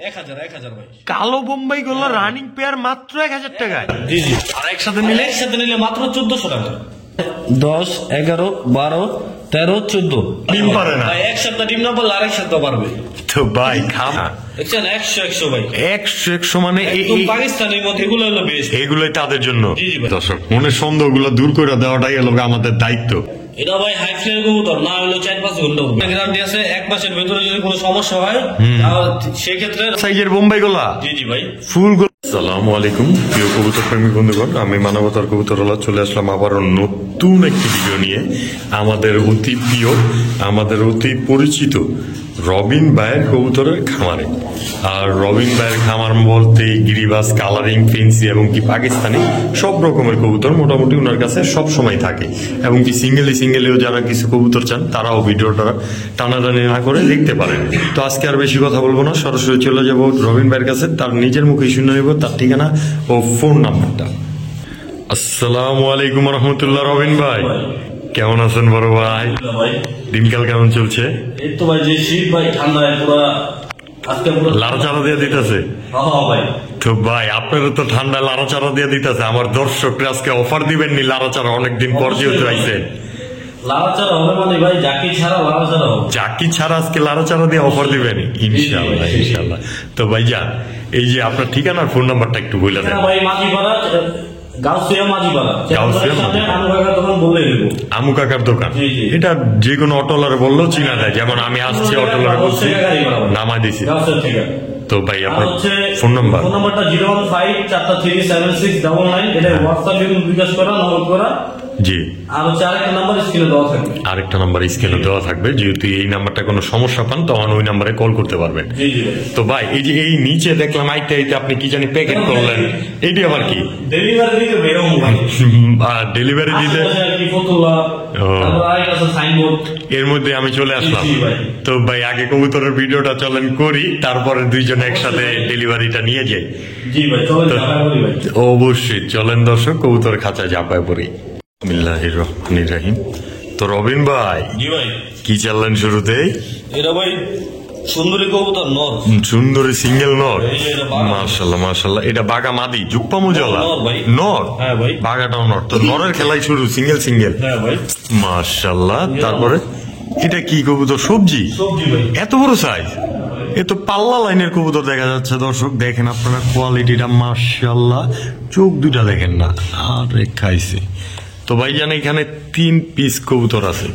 1000 ভাই। কালো বোম্বাই গুলো রানিং পেয়ার মাত্র 1000 টাকায়। জি জি। আর একসাথে নিলে মাত্র 1400 টাকা। 10, 11, 12, 13, 14 ডিম পারে না ভাই। এক সপ্তাহ ডিম না পারলে আরেক সপ্তাহ পারবে। তো ভাই খামা দেখছেন 100 ভাই। 100 মানে পাকিস্তানের মধ্যে এগুলো হলো বেস্ট। এগুলোই তাদের জন্য। জি জি ভাই। দর্শক মনের সন্দেহগুলো দূর করে দেওয়াটাই হলো আমাদের দায়িত্ব। এটা ভাই হাই ফ্লেয়ার কবুতর না হলো 4-5 ঘন্টা গ্যারান্টি আছে। 1 মাসের ভিতরে যদি কোনো সমস্যা হয় সেক্ষেত্রে সাইজের বোম্বাই গোলা। জি জি ভাই। ফুল গোলা। আসসালামু আলাইকুম প্রিয় কবুতর প্রেমী বন্ধুগণ, আমি মানবতার কবুতরওয়ালা চলে আসলাম আবারও নতুন একটি ভিডিও নিয়ে। আমাদের অতি প্রিয়, আমাদের অতি পরিচিত রবিন ভাইয়ের কবুতরের খামারে। আর রবিন ভাইয়ের খামার বলতে গিরিবাস, কালারিং, ফেন্সি এবং কি পাকিস্তানি সব রকমের কবুতর মোটামুটি ওনার কাছে সব সময় থাকে। এবং কি সিঙ্গেলেও যারা কিছু কবুতর চান তারাও ভিডিওটা টানাটানি না করে দেখতে পারেন। তো আজকে আর বেশি কথা বলবো না, সরাসরি চলে যাব রবিন ভাইয়ের কাছে। তার নিজের মুখে শুনে নেব তার ঠিকানা ও ফোন নাম্বারটা। আসসালামু আলাইকুম রহমতুল্লাহ। রবিন ভাই কেমন আছেন বড় ভাই? দিনকাল কেমন চলছে? এই তো ভাই যে শীত ভাই, ঠান্ডায় পুরো আজকে পুরো লাড়াচাড়া দিয়ে দিতেছে। হ্যাঁ ভাই। তো ভাই আপনারও তো ঠান্ডা লাড়াচাড়া দিয়ে দিতেছে। আমার দর্শকরা আজকে অফার দিবেন নি লাড়াচাড়া? অনেকদিন পর যেহেতু আইছে লাড়াচাড়া হবে মানে ভাই জাকি ছাড়া লাড়াচাড়া হবে। জাকি ছাড়া আজকে লাড়াচাড়া দিয়ে অফার দিবেন ইনশাআল্লাহ ইনশাআল্লাহ। তো ভাই যান, এই যে আপনার ঠিকানার ফোন নাম্বারটা একটু বলে দেন ভাই। মাঝিপাড়া, গাউসিয়া মাঝিপাড়া। তখন বলে দেবো আমু কাকার দোকান। এটা যে কোনো অটোলারে বললেও চিনা যায়। যেমন আমি আসছি অটোলারে বলছি, নামা দিছি। তো ভাই আপনার ফোন নাম্বারটা 015433769। এটা হোয়াটসঅ্যাপ বিকাশ করা নগদ করা। জি। আর হচ্ছে আরেকটা নাম্বার স্ক্রিনে দেওয়া থাকবে। আরেকটা নাম্বার স্ক্রিনে দেওয়া থাকবে। যেহেতু এই নাম্বারটা কোনো সমস্যা পান তখন ওই নাম্বারে কল করতে পারবেন। তো ভাই এই যে এই নিচে দেখলাম আইতে আপনি কি জানি প্যাকেট করলেন, এইটি আবার কি? ডেলিভারি দিতে বেরো ভাই। ডেলিভারি দিতে এর মধ্যে আমি চলে আসলাম। তো ভাই আগে কবুতরের ভিডিওটা চলেন করি, তারপরে দুইজনে একসাথে ডেলিভারিটা নিয়ে যাই। জি ভাই চলেন। অবশ্যই চলেন দর্শক, কবুতর খাঁচা ঝাঁপায় পড়ি। বিসমিল্লাহির রহমানির রহিম। তো রবিন ভাই জি ভাই কি চাললেন শুরুতেই? এটা ভাই সুন্দরী কবুতর নর, সুন্দরী সিঙ্গেল নর। মাশাআল্লাহ মাশাআল্লাহ। এটা বাগা মাদি জুপ্পা মুজলা নর। হ্যাঁ ভাই। বাগাটাও নর। তো নরের খেলাই শুরু সিঙ্গেল। হ্যাঁ ভাই। মাশাআল্লাহ। তারপরে এটা কি কবুতর? সবজি ভাই। এত বড় সাইজ। এ তো পাল্লা লাইনের কবুতর দেখা যাচ্ছে। দর্শক দেখেন আপনারা কোয়ালিটিটা, মাশাআল্লাহ। চোখ দুটা দেখেন না, আরে খাইছে। তো ভাই জান এখানে 3 পিস কবুতর আছে।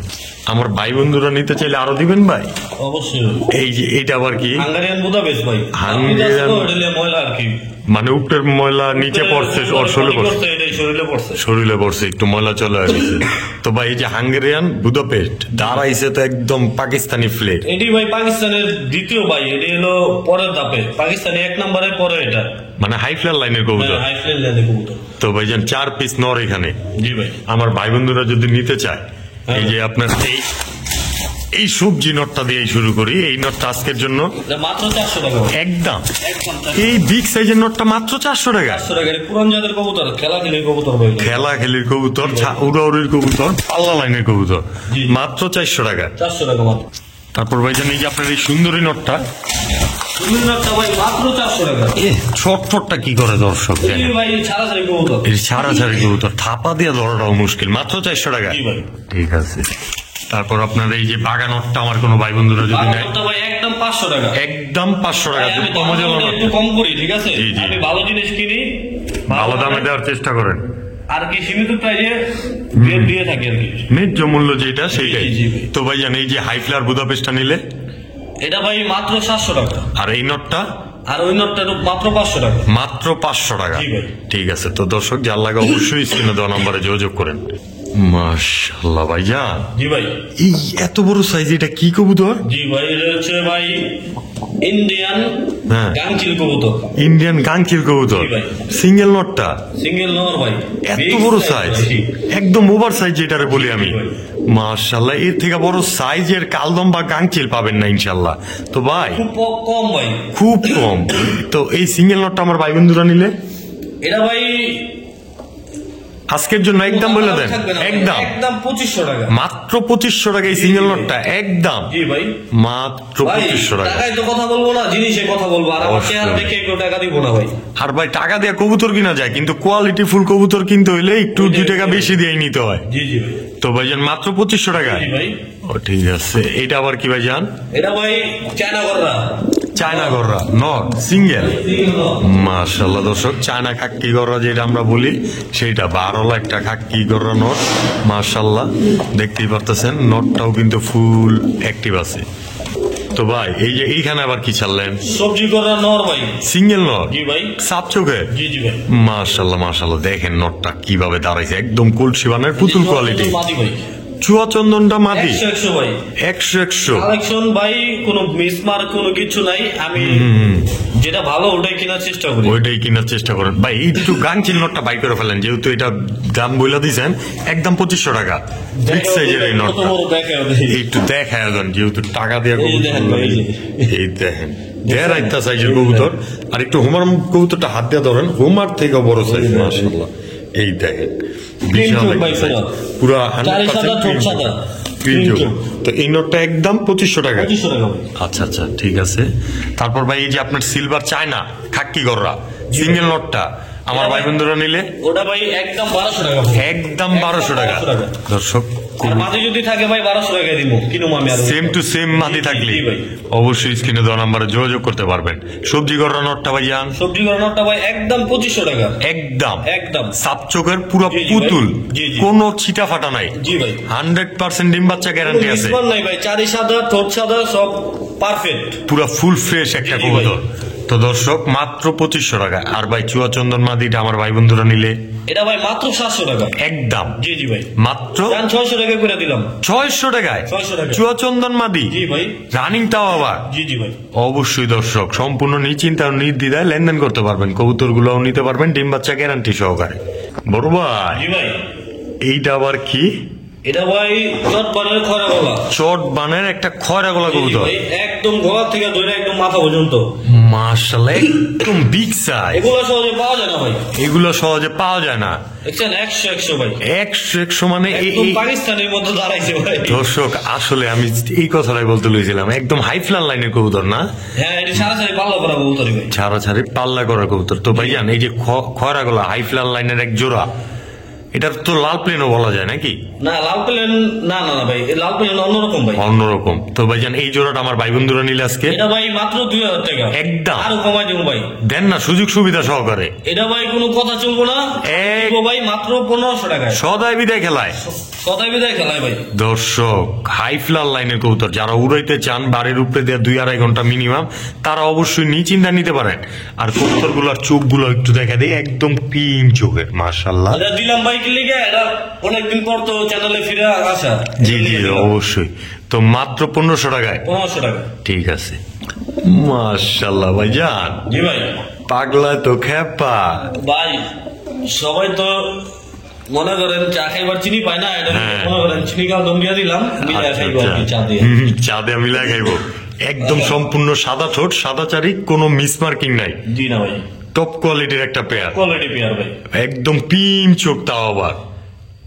আমার ভাই বন্ধুরা নিতে চাইলে আরো দিবেন ভাই? অবশ্যই। এই যে এটা আবার কি? হাঙ্গারিয়ান বুদাপেস্ট ভাই। হাঙ্গারিয়ান ময়লা আর কি, মানে উপরের ময়লা নিচে পড়ছে, শরীরে পড়ছে, একটু ময়লা চলে আসছে। তো ভাই এই যে হাঙ্গেরিয়ান বুদাপেস্ট দাঁড়াইছে তো একদম পাকিস্তানি ফ্লেট। এটি ভাই পাকিস্তানের দ্বিতীয় ভাই। এটি হলো পরের ধাপে, পাকিস্তানি 1 নম্বরের পরে এটা, মানে হাই ফ্লেয়ার লাইনের কবুতর। হাই ফ্লেয়ার লাইনের কবুতর। তো ভাইজান 4 পিস নর এখানে। জি ভাই। আমার ভাই বন্ধুরা যদি নিতে চায়, এই যে আপনার এই সবজি নটটা দিয়ে শুরু করি। এই নটটা আজকের জন্য মাত্র 400 টাকা একদম। এই বিগ সাইজের নটটা মাত্র 400 টাকা। পুরান জাতের কবুতর, খেলাখেলির কবুতর ভাই, খেলাখেলির কবুতর, উড়াউড়ির কবুতর, পাল্লা লাইনের কবুতর, মাত্র 400 টাকা। 400 টাকা মাত্র। তারপর ভাইজান এই যে আপনার এই সুন্দরী নটটা, ভাই মাত্র 400 টাকা। ছোটটা কি করে দর্শক? ভাই ছাড়াছাড়ি কবুতর, ছাড়াছাড়ি কবুতর, থাপা দিয়ে ধরাটাও মুশকিল। মাত্র 400 টাকা। ঠিক আছে। তারপর আপনার এই যে বাগান নটটা আমার কোনো ভাই বন্ধুরা যদি নেয়, একদম 500 টাকা। একদম 500 টাকা। একটু কম করি, ঠিক আছে? আমি ভালো জিনিস কিনি, ভালো দামে দেওয়ার চেষ্টা করেন আর কি, সীমিত প্রাইজে দিয়ে থাকি আর কি, ন্যায্য মূল্য যেটা সেইটাই। তো ভাই জান এই যে হাই ফ্লেয়ার বুদাপেস্টটা নিলে এটা ভাই মাত্র 700 টাকা। আর এই নটটা? আর ওই নটটা মাত্র 500 টাকা। মাত্র 500 টাকা। ঠিক আছে। তো দর্শক যার লাগে অবশ্যই স্ক্রিনে দেওয়া নম্বরে যোগাযোগ করেন। মাশাআল্লাহ ভাইজান। জি ভাই। এই এত বড় সাইজ, এটা কি কবুতর? জি ভাই এটা হচ্ছে ভাই ইন্ডিয়ান গাংচিল কবুতর। ইন্ডিয়ান গাংচিল কবুতর। সিঙ্গেল নটটা? সিঙ্গেল নর ভাই। এত বড় সাইজ, একদম ওভার সাইজ যেটারে বলি আমি। মাশাআল্লাহ। এর থেকে বড় সাইজের কালদম বা গাংচিল পাবেন না ইনশাআল্লাহ। তো ভাই খুব কম ভাই, খুব কম। তো এই সিঙ্গেল নটটা আমার ভাই বন্ধুরা নিলে এটা ভাই আজকের জন্য একদম বলে দেন, থাকবে না ভাই, একদম একদম 2500 টাকা। মাত্র 2500 টাকা এই সিঙ্গেল নটটা, একদম জি ভাই, মাত্র ভাই 2500 টাকা। টাকায় তো কথা বলবো না, জিনিসে কথা বলবো। আর আমার অবশ্যই। চেহারা দেখে কেউ টাকা দিব না ভাই। আর ভাই টাকা দিয়ে কবুতর কিনা যায়, কিন্তু কোয়ালিটি ফুল কবুতর কিনতে হইলে একটু 2 টাকা বেশি দিয়ে নিতে হয়। জি জি ভাই। তো ভাইজান মাত্র 2500 টাকা। জি ভাই, ও ঠিক আছে। এটা আবার কি ভাইজান? এটা ভাই চায়না গররা, চায়না গররা নট সিঙ্গেল। মাশাআল্লাহ দর্শক, চায়না খাক্কি গররা যেটা আমরা বলি সেইটা 12 একটা খাক্কি গররা নট। মাশাআল্লাহ দেখতেই পারতেছেন, নটটাও কিন্তু ফুল অ্যাক্টিভ আছে। তো ভাই এই যে এইখানে আবার কি ছাড়লেন? সবজি গররা নর ভাই। সিঙ্গেল নট, জি ভাই, সাপ চোখে। জি জি ভাই। মাশাআল্লাহ মাশাআল্লাহ, দেখেন নটটা কিভাবে দাঁড়াইছে, একদম কলসি বানের পুতুল কোয়ালিটি। মাদি ভাই, চুয়া চন্দনটা মাদি 100 ভাই। 100 কালেকশন ভাই, কোনো মিসমার কোনো কিছু নাই। আমি যেটা ভালো ওটাই কেনার চেষ্টা করি। ওইটাই কেনার চেষ্টা করেন ভাই। একটু গাংচিল নটটা বাই করে ফেলেন, যেহেতু এটা দাম বইলা দিয়েছেন একদম 2500 টাকা। বিগ সাইজের এই কত নটটা বড় দেখে ভাই। একটু দেখায় দেন, যেহেতু টাকা দিয়ে এই যে দেখেন ভাই, এই যে। এই দেখেন দেড় একটা সাইজের কবুতর। আর একটু হোমার কবুতরটা হাত দিয়ে ধরেন, হোমার থেকে বড় সাইজ। মাশাআল্লাহ এই দেখেন বিশাল চোখ ভাই একটা size। পুরো। পুরা চারি 100% সাদা, ঠোঁট green সাদা। চোখ। Green চোখ। চোখ। তো এই নোটটা একদম 2500 টাকা। 2500 টাকা ভাই। আচ্ছা আচ্ছা ঠিক আছে। তারপর ভাই এই যে আপনার সিলভার চায়না খাক্কি গররা সিঙ্গেল নোটটা আমার ভাই বন্ধুরা নিলে ওটা ভাই একদম 1200 টাকা ভাই। একদম 1200 টাকা। 1200 টাকা। দর্শক আর মাদি যদি থাকে ভাই 1200 টাকায় দিব, কিনুম আমি। আর সেম টু সেম মাদি থাকলে জি ভাই। অবশ্যই স্ক্রিনে দেওয়া নাম্বারে যোগাযোগ করতে পারবেন। সবজি গররা নোটটা ভাই জান সবজি গরনাটা ভাই একদম 2500 টাকা। একদম একদম। সাপ চোখের পুরো জি, জি ভাই। পুতুল, জি, জি। কোনো ছিটা ফাটা নাই। জি ভাই। 100% ডিম বাচ্চা গ্যারান্টি আছে। মিসমার নাই ভাই, চারি সাদা, ঠোঁট সাদা, সব পারফেক্ট। পুরো ফুল ফ্রেশ একটা জি, জি ভাই। কবুতর। তো দর্শক মাত্র 2500 টাকা। আর ভাই চুয়া চন্দন মাদিটা আমার ভাই বন্ধুরা নিলে এটা ভাই মাত্র 700 টাকা। একদম জি জি ভাই, মাত্র 600 টাকা করে দিলাম। 600 টাকায় 600 টাকা। চুয়া চন্দন মাদি জি ভাই, রানিংটাও আবার। জি জি ভাই। অবশ্যই দর্শক সম্পূর্ণ নিশ্চিন্তা ও নির্দ্বিধায় লেনদেন করতে পারবেন, কবুতর গুলাও নিতে পারবেন ডিম বাচ্চা গ্যারান্টি সহকারে। বড় ভাই জি ভাই, এইটা আবার কি? এটা ভাই চট বানের খরা গলা। চট বানের একটা খয়রা গলা জি, জি কবুতর। ভাই, একদম গলা থেকে ধরে একদম মাথা পর্যন্ত। মাশাআল্লাহ একদম বিগ সাইজ। এগুলো সহজে পাওয়া যায় না ভাই। এগুলো সহজে পাওয়া যায় না। দেখছেন 100 ভাই, 100 মানে একদম পাকিস্তানের মধ্যে দাঁড়াইছে ভাই। দর্শক আসলে আমি এই কথাটাই বলতে লইছিলাম, একদম হাই ফ্লান লাইনের কবুতর না, হ্যাঁ, এটা সারাসারি পাল্লা করা বলতে ভাই। ছাড়া ছাড়ি পাল্লা করা কবুতর। তো ভাইজান এই যে খয়রা গলা হাই ফ্লান লাইনের এক জোড়া, এটার তো লাল প্লেনও বলা যায় নাকি? না লাল প্লেন, না না না ভাই, এই লাল প্লেন অন্যরকম ভাই। অন্যরকম। তো ভাইজান এই জোড়াটা আমার ভাই বন্ধুরা নিলে আজকে এটা ভাই মাত্র 2000 টাকা। একদম। আরো কমাই দেবো ভাই। দেন না সুযোগ সুবিধা সহকারে। এটা ভাই কোনো কথা চলবো না, এক- দিব ভাই মাত্র 1500 টাকায়। সদাই বিদায় খেলায়। সদাই বিদায় খেলায় ভাই। দর্শক হাই ফ্লার লাইনের কবুতর যারা উড়াইতে চান বাড়ির উপরে দিয়ে 2-2.5 ঘন্টা মিনিমাম, তারা অবশ্যই নিশ্চিন্তা নিতে পারেন। আর কবুতর গুলার চোখ গুলো একটু দেখা দেয়, একদম ক্রিম চোখের। মাশাআল্লাহ এটা দিলাম ভাই কি লিগে, এটা অনেকদিন পর তো চ্যানেলে ফিরে আসা। জি জি অবশ্যই। তো মাত্র 1500 টাকায় 1500 টাকা। ঠিক আছে। মাশাআল্লাহ ভাইজান জি ভাই। পাগলা তো খেপা। ভাই সবাই তো মনে করেন চা খাইবার চিনি পায় না, এটা হ্যাঁ। মনে করেন চিনি কাল দম দিয়া দিলাম, মিলিয়ে আচ্ছা, খাইবো আর কি চা দিয়ে। চা দিয়ে মিলাই খাইবো। একদম সম্পূর্ণ সাদা ঠোঁট, সাদা চারি, কোনো মিসমার্কিং নাই। জি না ভাই, টপ কোয়ালিটির একটা পেয়ার, কোয়ালিটি পেয়ার ভাই। একদম পিম চোখ তাও আবার।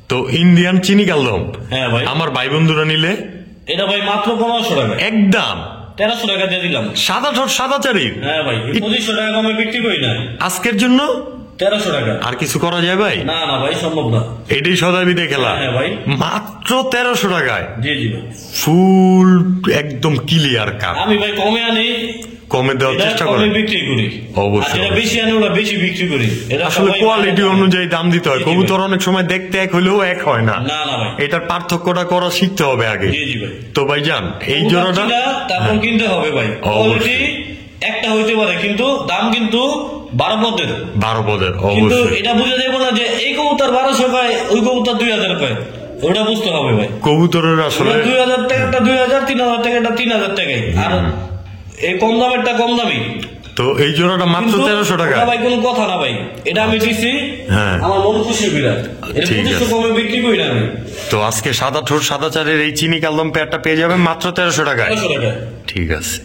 তো ইন্ডিয়ান চিনি কালদম হ্যাঁ ভাই, আমার ভাই বন্ধুরা নিলে এটা ভাই মাত্র 1500 টাকা। একদম 1300 টাকা দিয়ে দিলাম। সাদা ঠোঁট সাদা চারির হ্যাঁ ভাই, 2500 টাকা কমে বিক্রি করি না। আজকের জন্য 1300 টাকা। আর কিছু করা যায় ভাই? না না ভাই, সম্ভব না। এটাই সদাই বিদে খেলা। হ্যাঁ ভাই। মাত্র 1300 টাকায় জি জি ভাই, ফুল একদম ক্লিয়ার কাট। আমি ভাই কমে আনি, কমে দেওয়ার এটা চেষ্টা কমে করেন। বিক্রি করি। অবশ্যই। আর যেটা বেশি আনি ওটা বেশি বিক্রি করি। এটা আসলে সবাই কোয়ালিটি মানে না। অনুযায়ী দাম দিতে হয়। জি, জি ভাই। কবুতর অনেক সময় দেখতে এক হলেও এক হয় না। না না ভাই। এটার পার্থক্যটা করা শিখতে হবে আগে। জি জি ভাই। তো ভাইজান এই জোড়াটা তারপর কিনতে হবে ভাই। কোয়ালিটি একটা হইতে পারে কিন্তু দাম কিন্তু 12 পদের। 12 পদের কিন্তু অবশ্যই। এটা বুঝে দেবো না যে এই কবুতর 1200 পায়, ওই কবুতর 2000 পায়। ওটা বুঝতে হবে ভাই। কবুতরের আসলে 2000 টাকাটা 2000, 3000 টাকাটা 3000 টাকাই। আর এই কম দামেরটা কম দামি। তো এই জোড়াটা মাত্র কিন্তু 1300 টাকা। ওটা ভাই কোনো কথা না ভাই, এটা আমি দিছি। হ্যাঁ। আমার মন খুশি বিরাট। এটা ঠিক 2500 আছে। কমে বিক্রি করি না আমি। তো আজকে সাদা ঠোঁট সাদা চারের এই চিনি কালদম পেয়ারটা পেয়ে যাবেন মাত্র 1300 টাকায়। 1300 টাকা। ঠিক আছে,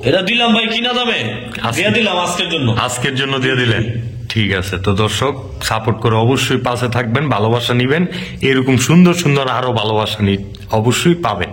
এটা দিলাম ভাই কিনা দামে, আজকে- দিয়ে দিলাম আজকের জন্য। আজকের জন্য দিয়ে দিলেন। ঠিক আছে, তো দর্শক সাপোর্ট করে অবশ্যই পাশে থাকবেন, ভালোবাসা নিবেন, এরকম সুন্দর সুন্দর আরো ভালোবাসা অবশ্যই পাবেন।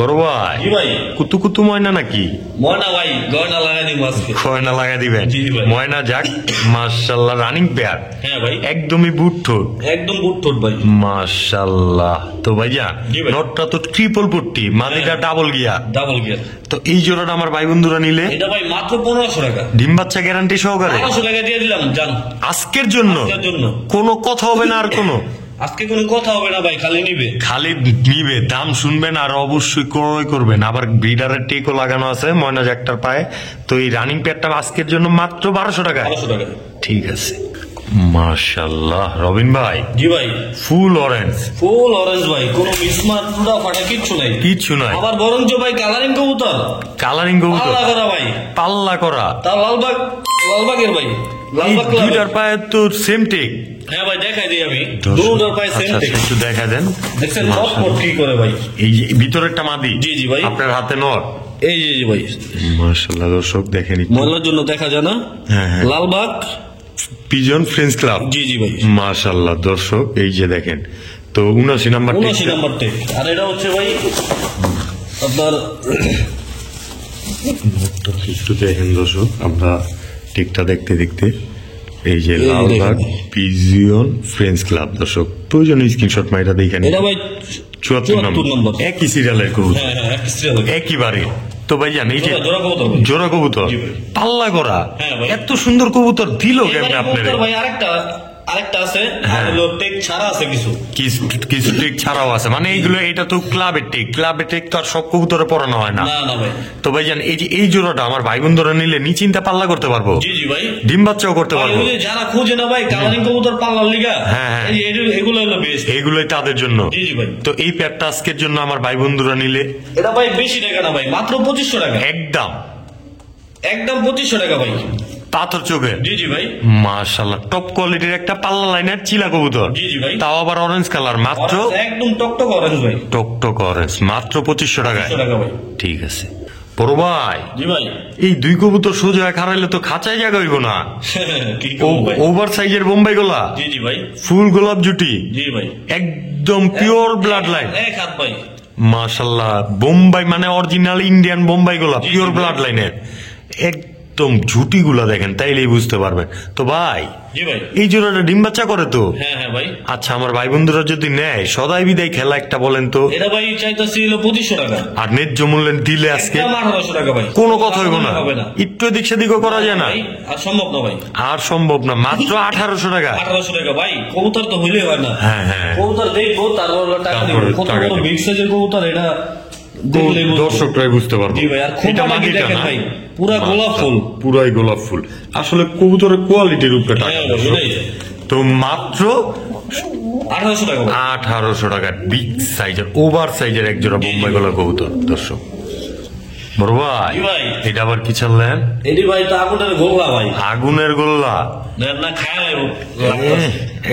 বড় ভাই, জি ভাই, কুতু কুতু ময়না নাকি? ময়না ভাই, গয়না লাগাই দিব আজকে। গয়না লাগা দিবেন? জি ভাই। ময়না যাক, মাশাআল্লাহ, রানিং পেয়ার। হ্যাঁ ভাই, একদমই বুট ঠোঁট, একদম বুট ভাই। মাশাআল্লাহ। তো ভাইজান, জি ভাই। নটটা তো ট্রিপল পট্টি, মাদিটা ডাবল গিয়া। Double gear. তো এই জোড়াটা আমার ভাই বন্ধুরা নিলে এটা ভাই মাত্র 1500 টাকা। ডিম বাচ্চা গ্যারান্টি সহকারে 1500 টাকা দিয়ে দিলাম জান, আজকের জন্য। আজকের জন্য কোনো কথা হবে না, আর কোনো আজকে কোনো কথা হবে না ভাই, খালি নিবে। খালি নিবে, দাম শুনবেন আর অবশ্যই ক্রয় করবেন। আবার ব্রিডারের টেকও লাগানো আছে ময়না জ্যাকটার পায়ে। তো এই রানিং পেয়ারটা আজকের জন্য মাত্র 1200 টাকা। 1200 টাকা। ঠিক আছে, মাশাআল্লাহ। রবিন ভাই, জি ভাই, ফুল অরেঞ্জ, ফুল অরেঞ্জ ভাই, কোনো মিসমার্ক টুডা ফাটা কিচ্ছু নাই, কিচ্ছু নাই। আবার বরঞ্চ ভাই কালারিং কবুতর, কালারিং কবুতর, পাল্লা করা ভাই, পাল্লা করা। তার লালবাগের ভাই, এই লালবাগ দুইটার পায়ে তো সেম টেক। হ্যাঁ ভাই, দেখাই দিই আমি, দুটোর পায়ে সেম আচ্ছা, টেক। একটু দেখা দেন। দেখছেন লটপট কি করে ভাই। এই যে ভিতরেরটা মাদি। জি জি ভাই, আপনার হাতে নর। এই যে ভাই, মাশাআল্লাহ দর্শক দেখেন, ময়লার জন্য দেখা যায় না। হ্যাঁ, হ্যাঁ। Lalbag pigeon friends club. জি জি ভাই, মাশাআল্লাহ দর্শক, এই যে দেখেন, তো 79 নাম্বার 79 নাম্বার টেক। আর এটা হচ্ছে ভাই আপনার, একটু দেখেন দর্শক, আমরা টেকটা দেখতে দেখতে, এই যে এই লালবাগ দেখেন। Pigeon friends club. দর্শক প্রয়োজনে স্ক্রিনশট মাইরা দেখেন। এটা ভাই 74 নম্বর, একই সিরিয়ালের কবুতর, হ্যাঁ হ্যাঁ, এক সিরিয়াল। একই বাড়ি। তো ভাইজান, এই যে জোড়া কবুতর ভাই। জোড়া কবুতর, জি ভাই। পাল্লা করা, হ্যাঁ ভাই। এত সুন্দর কবুতর দিল কেমনে এবারে আপনার? কবুতর ভাই আরেকটা আছে, আর হ্যাঁ। হলো টেক ছাড়া আছে কিছু। কিছু টেক ছাড়াও আছে, মানে এইগুলো, এটা তো ক্লাবের টেক, ক্লাবের টেক তো আর সব কবুতরে পড়ানো হয় না। না না ভাই, তো ভাইজান, এই যে এই জোড়াটা আমার ভাই বন্ধুরা নিলে নিশ্চিন্তে পাল্লা করতে পারবো, জি জি ভাই, ডিম বাচ্চাও করতে ভাই, পারবো। ওই যে যারা খুঁজে না ভাই কালারিং কবুতর পাল্লার লিগা, হ্যাঁ, হ্যাঁ। এই যে এগুলো হলো বেস্ট। এইগুলোই তাদের জন্য। জি জি ভাই, তো এই প্যাডটা আজকের জন্য আমার ভাই বন্ধুরা নিলে এটা ভাই বেশি টাকা না ভাই, মাত্র 2500 টাকা, একদম একদম 2500 টাকা ভাই। পাথর চোখে। জি জি ভাই, মাশাআল্লাহ, টপ কোয়ালিটির একটা পাল্লা লাইনের চিলা কবুতর। জি জি ভাই, তাও আবার অরেঞ্জ কালার, মাত্র অরেঞ্জ, একদম টকটক অরেঞ্জ ভাই, টকটক অরেঞ্জ, মাত্র 2500 টাকায়। 2500 টাকা ভাই। ঠিক আছে বড় ভাই, জি ভাই, এই দুই কবুতর সোজা খারাইলে তো খাঁচাই জায়গা হইব না। কি করবো ভাই। ওভার সাইজের বোম্বাই গোলা, জি জি ভাই, ফুল গোলাপ জুটি, জি ভাই, একদম পিওর ব্লাড লাইন। এক হাত ভাই, মাশাআল্লাহ, বোম্বাই মানে অরিজিনাল ইন্ডিয়ান বোম্বাই গোলা, জি, পিওর জি, ব্লাড লাইনের। একদম ঝুটি গুলা দেখেন, তাইলেই বুঝতে পারবেন। তো ভাই, জি ভাই, এই জোড়াটা ডিম বাচ্চা করে তো? হ্যাঁ হ্যাঁ ভাই, আচ্ছা, আমার ভাই বন্ধুরা যদি নেয়, সদাই বিদায় খেলা একটা বলেন তো। এটা ভাই চাইতেছি হলো 2500 টাকা, আর ন্যায্য মূল্যে দিলে আজকে একদম 1800 টাকা ভাই, কোনো কথা হইব না, হবে না একটু এদিক সেদিকও করা যায় না, ভাই, আর সম্ভব না ভাই, আর সম্ভব না। মাত্র 1800 টাকা। 1800 টাকা ভাই, কবুতর তো হইলে হয় না। হ্যাঁ, হ্যাঁ। কবুতর দেখবো, তারপর টাকা তারপরে দিব। কত টাকা বড় দিব। বিগ সাইজের কবুতর, এটা দেখলেই বুঝবো। দর্শকরাই বুঝতে পারবো। জি ভাই, আর এটা খোপাটা কি মাটিটা দেখেন না? ভাই, পুরা গোলাপ ফুল। পুরাই গোলাপ ফুল। আসলে কবুতরের কোয়ালিটির উপরে টাকা। হ্যাঁ ভাই, এটাই। তো মাত্র 1800 টাকা ভাই। 1800 টাকা বিগ সাইজের, ওভার সাইজের এক জোড়া বোম্বাই গলা কবুতর। দর্শক বড় ভাই, জি ভাই। এটা আবার কি ছাড়লেন? এটি ভাই তো আগুনের গোল্লা ভাই, আগুনের গোল্লা। না খায়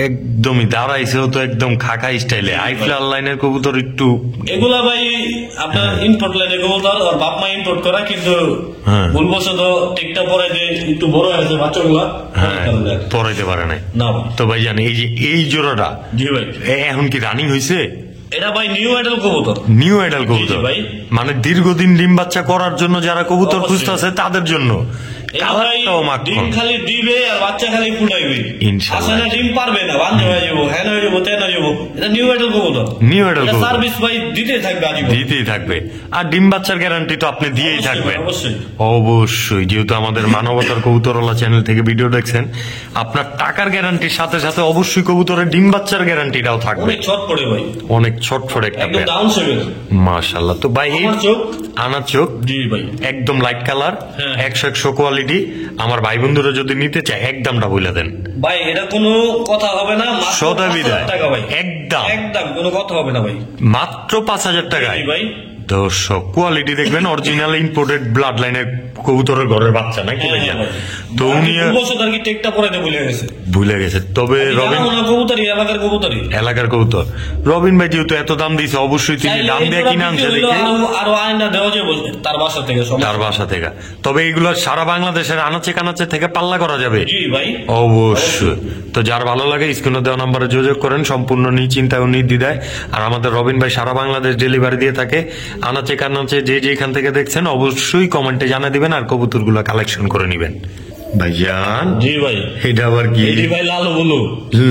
একদমই দাঁড়াইছেও তো একদম খাকা স্টাইলে। আইফ্লার লাইনের কবুতর একটু এগুলা ভাই আপনার ইম্পোর্ট লাইনে কবুতর, আর বাপ মা ইম্পোর্ট করা, কিন্তু হ্যাঁ। ভুলবশত টিকটা পরে যে একটু বড় হয়েছে বাচ্চাগুলা, হ্যাঁ পরাইতে পারে নাই। না ভাই। তো ভাই জান, এই যে এই জোড়াটা জি ভাই, এখন কি রানিং হয়েছে? এটা ভাই নিউ আইডল কবুতর। নিউ আইডাল কবুতর, জি ভাই। মানে দীর্ঘদিন ডিম বাচ্চা করার জন্য যারা কবুতর অবশ্যই। খুঁজতেছে তাদের জন্য। এটা ভাই কালারটাও ডিম মাখন। খালি দিবে আর বাচ্চা খালি ফুটাইবে, ইনশাআল্লাহ। আসলে ডিম পারবে না, বান্ধে হয়ে যাবো, হ্যান হয়ে যাবো, তেন হয়ে যাবো। এটা নিউ আইডল কবুতর, নিউ আইডাল কবুতর সার্ভিস ভাই দিতে থাকবে আজীবন। দিতেই থাকবে, আর ডিম বাচ্চার গ্যারান্টি তো আপনি দিয়েই অবশ্যই থাকবেন। ভাই, অবশ্যই। অবশ্যই, যেহেতু আমাদের মানবতার কবুতরওয়ালা চ্যানেল থেকে ভিডিও দেখছেন, আপনার টাকার গ্যারান্টির সাথে সাথে অবশ্যই কবুতরের ডিম বাচ্চার গ্যারান্টিটাও থাকবে। অনেক ছট পড়ে ভাই, অনেক ছটফট একটা একদম ডাউন শেপের। মাশাআল্লাহ। তো ভাই, এই আমার চোখ, আনার চোখ জি ভাই, একদম লাইট কালার, হ্যাঁ। 100 কোয়ালিটি। আমার ভাই বন্ধুরা যদি নিতে চায়, একদমটা বলে দেন। ভাই এটা কোনো কথা হবে না, মাত্র সদা 5000 বিদায়। টাকা ভাই, একদম। একদম কোনো কথা হবে না ভাই, মাত্র 5000 টাকায় জি ভাই, দর্শক কোয়ালিটি দেখবেন অরিজিনাল ইম্পোর্টেড ব্লাড লাইনের কবুতরের ঘরের বাচ্চা নাকি ভাইয়া? তো উনি ভুলে গেছে। তবে রবিন এলাকার কবুতর রবিন ভাই যেহেতু এত দাম দিয়েছে অবশ্যই তিনি দাম দিয়ে কিনে আনছে তার বাসা থেকে। তবে এগুলো সারা বাংলাদেশের আনাচে কানাচে থেকে পাল্লা করা যাবে অবশ্যই। তো যার ভালো লাগে স্ক্রিনে দেওয়া নম্বরে যোগাযোগ করেন সম্পূর্ণ নিশ্চিন্তায় ও নির্দ্বিধায়। আর আমাদের রবিন ভাই সারা বাংলাদেশ ডেলিভারি দিয়ে থাকে। আনাচে কানাচে যে যেখান থেকে দেখছেন অবশ্যই কমেন্টে জানিয়ে দিবেন আর কবুতর গুলা কালেকশন করে নিবেন। ভাইজান জি ভাই এটা আবার কি ভাই? লালু বলু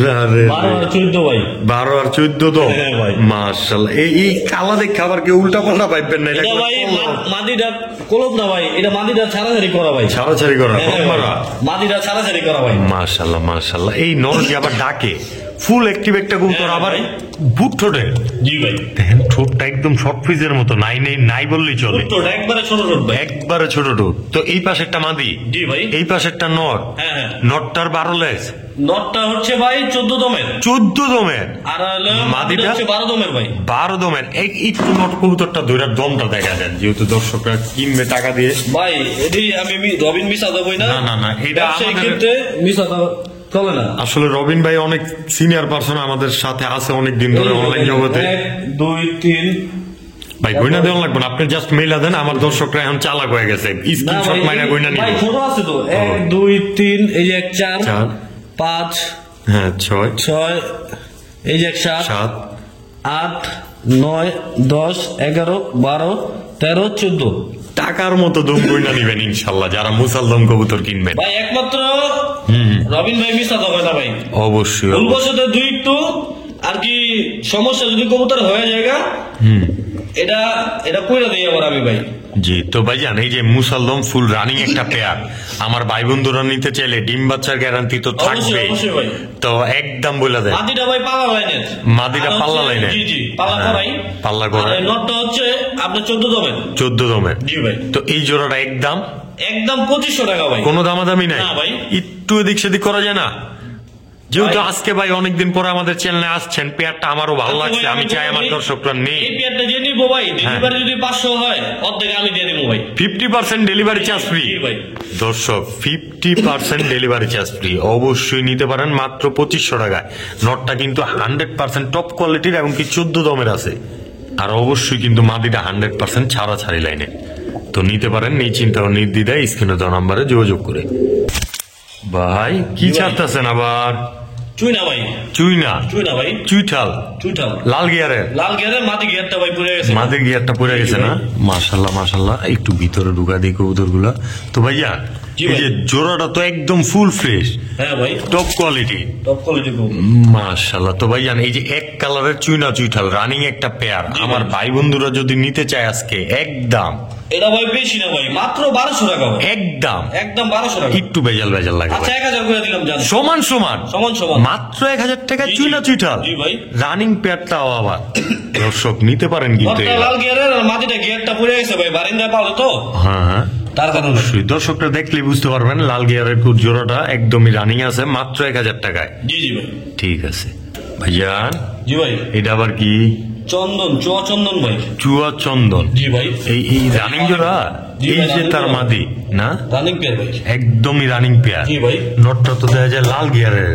12 ভাই 12 আর 14 তো মাশাআল্লাহ। এই কালা দেখে আবার কি উল্টা পাল্টা পাইবেন না? এটা ভাই মাদিটা কলম না ভাই, এটা মাদিটা ছাড়াছাড়ি করা ভাই, ছাড়াছাড়ি করা মাদিটা ছাড়াছাড়ি করা ভাই। মাশাআল্লাহ মাশাআল্লাহ। এই নরজি আবার ডাকে ফুল অ্যাক্টিভ একটা কবুতর আবার বুট ঠোঁটে। জি ভাই দেখেন ঠোঁটটা একদম শর্ট ফ্রিজের মতো, নাই বললেই চলে, একবারে ছোট ঠোঁট ভাই, একবারে ছোট ঠোঁট। তো এই পাশেরটা মাদি, জি ভাই, এই পাশেরটা নর। হ্যাঁ নরটার 12 লেজ, নরটা হচ্ছে ভাই 14 দমের, 14 দমের, আর মাদিটা হচ্ছে 12 দমের ভাই, 12 দমের। একটু নট কবুতরটা ধরে দমটা দেখা যায় যেহেতু দর্শকরা কিনবে টাকা দিয়ে ভাই। এটি আমি রবিন মিশা দেবই না, না এটা সেই ক্ষেত্রে মিশা চলে না। আসলে রবিন ভাই অনেক সিনিয়র পার্সন আমাদের সাথে আছে অনেক দিন ধরে অনলাইন জগতে। 1 2 3 ভাই গয়না দেওয়া লাগবে না, আপনি জাস্ট মেইলা দেন। আমার দর্শকরা এখন চালাক হয়ে গেছে, স্ক্রিনশট মাইরা গয়না নিবে। ভাই ছোট আছে তো 1 2 3 এই যে 1 4 5 হ্যাঁ 6 6 এই যে 7 8 9 10 11 12 13 14 টাকার মতো দম গয়না নিবেন ইনশাআল্লাহ যারা মুসালদম কবুতর কিনবেন। ভাই একমাত্র রবিন ভাই মিশা দেবে না ভাই, অবশ্যই ভুলবশত দুই একটু আর কি সমস্যা যদি কবুতর হয়ে যায় এটা কইরা দিই আবার আমি ভাই। জি তো ভাইজান এই যে মুসালদম ফুল রানিং একটা পেয়ার আমার ভাই বন্ধুরা নিতে চাইলে ডিম বাচ্চার গ্যারান্টি তো থাকবে, তো একদম বলে দেয়। মাদিটা ভাই পাল্লা লাইনের, মাদিটা পাল্লা লাইনের, জি জি পাল্লা করাই, পাল্লা করাই। আর নটটা হচ্ছে আপনার 14 দমের, 14 দমের। জি ভাই। তো এই জোড়াটা একদম 2500 টাকা ভাই, কোনো দামাদামি নাই না ভাই, একটু এদিক সেদিক করা যায় না? যেহেতু আজকে ভাই অনেকদিন পরে আমাদের চ্যানেলে আসছেন, পেয়ারটা আমারও ভালো লাগছে, আমি চাই আমার দর্শকরা নেই। এই পেয়ারটা যে নিবো ভাই, ডেলিভারি যদি 500 হয় অর্ধেক আমি দিয়ে দেবো ভাই, 50% ডেলিভারি চার্জ ফ্রি। দর্শক 50% ডেলিভারি চার্জ ফ্রি, অবশ্যই নিতে পারেন মাত্র 2500 টাকায়। নটটা কিন্তু 100% টপ কোয়ালিটির এবং কি 14 দমের আছে, আর অবশ্যই কিন্তু মাদিটা 100% ছাড়াছাড়ি লাইনে। তো নিতে পারেন নিশ্চিন্তা ও নির্দ্বিধায় স্ক্রিনে দেওয়া নাম্বারে যোগাযোগ করে। ভাই কি চাচ্ছেন আবার? চুইনা ভাই, চুইনা ভাই, চুইঠাল লাল গিয়ারের, মাদি গিয়ারটা ভাই পড়ে গেছে, মাদির গিয়ারটা পড়ে গেছে না? মাশাআল্লাহ মাশাআল্লাহ। একটু ভিতরে ঢুকা দিই কবুতর গুলা। তো ভাইয়া এই যে জোড়াটা তো একদম ফুল ফ্রেশ, হ্যাঁ ভাই, টপ কোয়ালিটি মাশাআল্লাহ। তো ভাইজান এই যে এক কালারের চুইনা চুইঠাল রানিং একটা পেয়ার আমার ভাই বন্ধুরা যদি নিতে চায় আজকে একদম, এটা ভাই বেশি না ভাই, মাত্র 1200 টাকা ভাই, একদম 1200 টাকা। একটু বেজাল লাগে, আচ্ছা 1000 করে দিলাম জান, সমান মাত্র 1000 টাকা চুইনা চুইঠাল রানিং পেয়ারটাও আবার দর্শক নিতে পারেন কিন্তু। লাল গিয়ারের আর মাদিটা গিয়ারটা পড়ে গেছে ভাই, বারিন্দা পাওয়া তো, হ্যাঁ তার কারণে দর্শকরা দেখলে বুঝতে পারবেন লাল গিয়ারের জোড়াটা একদমই রানিং আছে মাত্র 1000 টাকায়। জি জি ভাই, ঠিক আছে ভাইজান। জি ভাই, এটা আবার কি? চন্দন, চুয়া চন্দন ভাই, চুয়া চন্দন। জি ভাই, এই রানিং জোড়া, এই যে তার মাদি না, রানিং পেয়ার ভাই, একদমই রানিং পেয়ার। জি ভাই, নটটা তো দেখা যায় লাল গিয়ারের,